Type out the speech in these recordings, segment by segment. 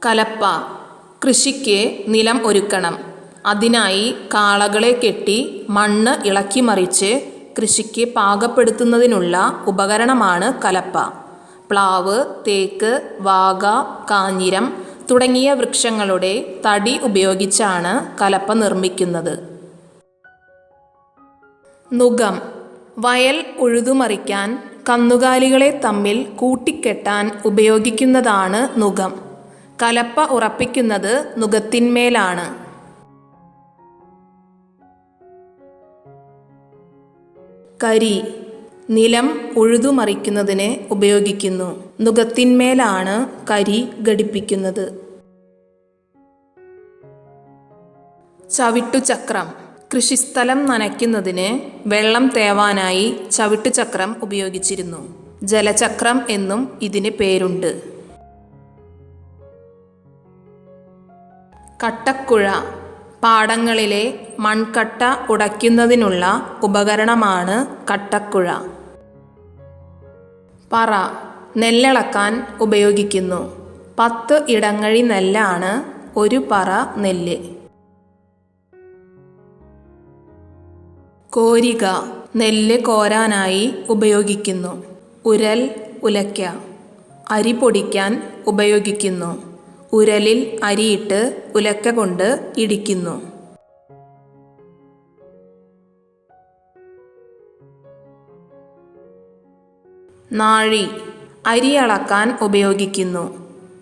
കലപ്പ. കൃഷിക്ക് നിലം ഒരുക്കണം. അതിനായി കാളകളെ കെട്ടി മണ്ണ് ഇളക്കിമറിച്ച് കൃഷിക്ക് പാകപ്പെടുത്തുന്നതിനുള്ള ഉപകരണമാണ് കലപ്പ. പ്ലാവ്, തേക്ക്, വാഗ, കാഞ്ഞിരം തുടങ്ങിയ വൃക്ഷങ്ങളുടെ തടി ഉപയോഗിച്ചാണ് കലപ്പ നിർമ്മിക്കുന്നത്. നുകം. വയൽ ഉഴുതുമറിക്കാൻ കന്നുകാലികളെ തമ്മിൽ കൂട്ടിക്കെട്ടാൻ ഉപയോഗിക്കുന്നതാണ് നുകം. കലപ്പ ഉറപ്പിക്കുന്നത് നുകത്തിന്മേലാണ്. കരി. നിലം ഉഴുതുമറിക്കുന്നതിന് ഉപയോഗിക്കുന്നു. നുകത്തിന്മേലാണ് കരി ഘടിപ്പിക്കുന്നത്. ചവിട്ടുചക്രം. കൃഷിസ്ഥലം നനയ്ക്കുന്നതിന് വെള്ളം തേവാനായി ചവിട്ടുചക്രം ഉപയോഗിച്ചിരുന്നു. ജലചക്രം എന്നും ഇതിന് പേരുണ്ട്. കട്ടക്കുഴ. പാടങ്ങളിലെ മൺകട്ട ഉടയ്ക്കുന്നതിനുള്ള ഉപകരണമാണ് കട്ടക്കുഴ. പറ. നെല്ലളക്കാൻ ഉപയോഗിക്കുന്നു. 10 ഇടങ്ങഴി നെല്ലാണ് ഒരു പറ നെല്ല്. കോരിക. നെല്ല് കോരാനായി ഉപയോഗിക്കുന്നു. ഉരൽ, ഉലയ്ക്ക. അരി പൊടിക്കാൻ ഉപയോഗിക്കുന്നു. ഉരലിൽ അരിയിട്ട് ഉലക്ക കൊണ്ട് ഇടിക്കുന്നു. നാഴി. അരി അളക്കാൻ ഉപയോഗിക്കുന്നു.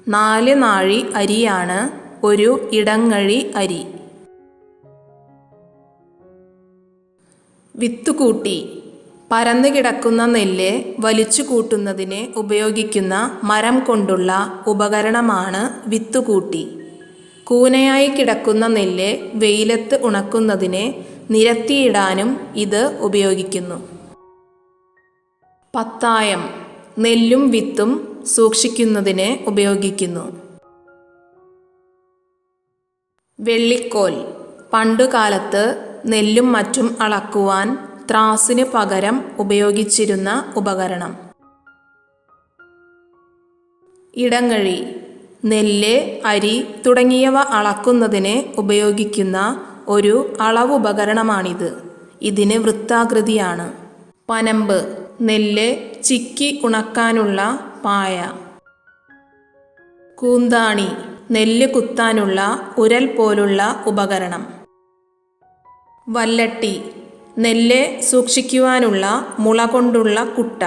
4 നാഴി അരിയാണ് ഒരു ഇടങ്ങഴി അരി. വിത്തുകൂട്ടി. പരന്നു കിടക്കുന്ന നെല്ല് വലിച്ചു കൂട്ടുന്നതിന് ഉപയോഗിക്കുന്ന മരം കൊണ്ടുള്ള ഉപകരണമാണ് വിത്തുകൂട്ടി. കൂനയായി കിടക്കുന്ന നെല്ല് വെയിലത്ത് ഉണക്കുന്നതിന് നിരത്തിയിടാനും ഇത് ഉപയോഗിക്കുന്നു. പത്തായം. നെല്ലും വിത്തും സൂക്ഷിക്കുന്നതിന് ഉപയോഗിക്കുന്നു. വെള്ളിക്കോൽ. പണ്ടുകാലത്ത് നെല്ലും മറ്റും അളക്കുവാൻ ത്രാസിന് പകരം ഉപയോഗിച്ചിരുന്ന ഉപകരണം. ഇടങ്ങഴി. നെല്ല്, അരി തുടങ്ങിയവ അളക്കുന്നതിന് ഉപയോഗിക്കുന്ന ഒരു അളവുപകരണമാണിത്. ഇതിന് വൃത്താകൃതിയാണ്. പനമ്പ്. നെല്ല് ചിക്കി ഉണക്കാനുള്ള പായ. കൂന്താണി. നെല്ല് കുത്താനുള്ള ഉരൽ പോലുള്ള ഉപകരണം. വല്ലട്ടി. നെല്ല് സൂക്ഷിക്കുവാനുള്ള മുള കൊണ്ടുള്ള കുട്ട.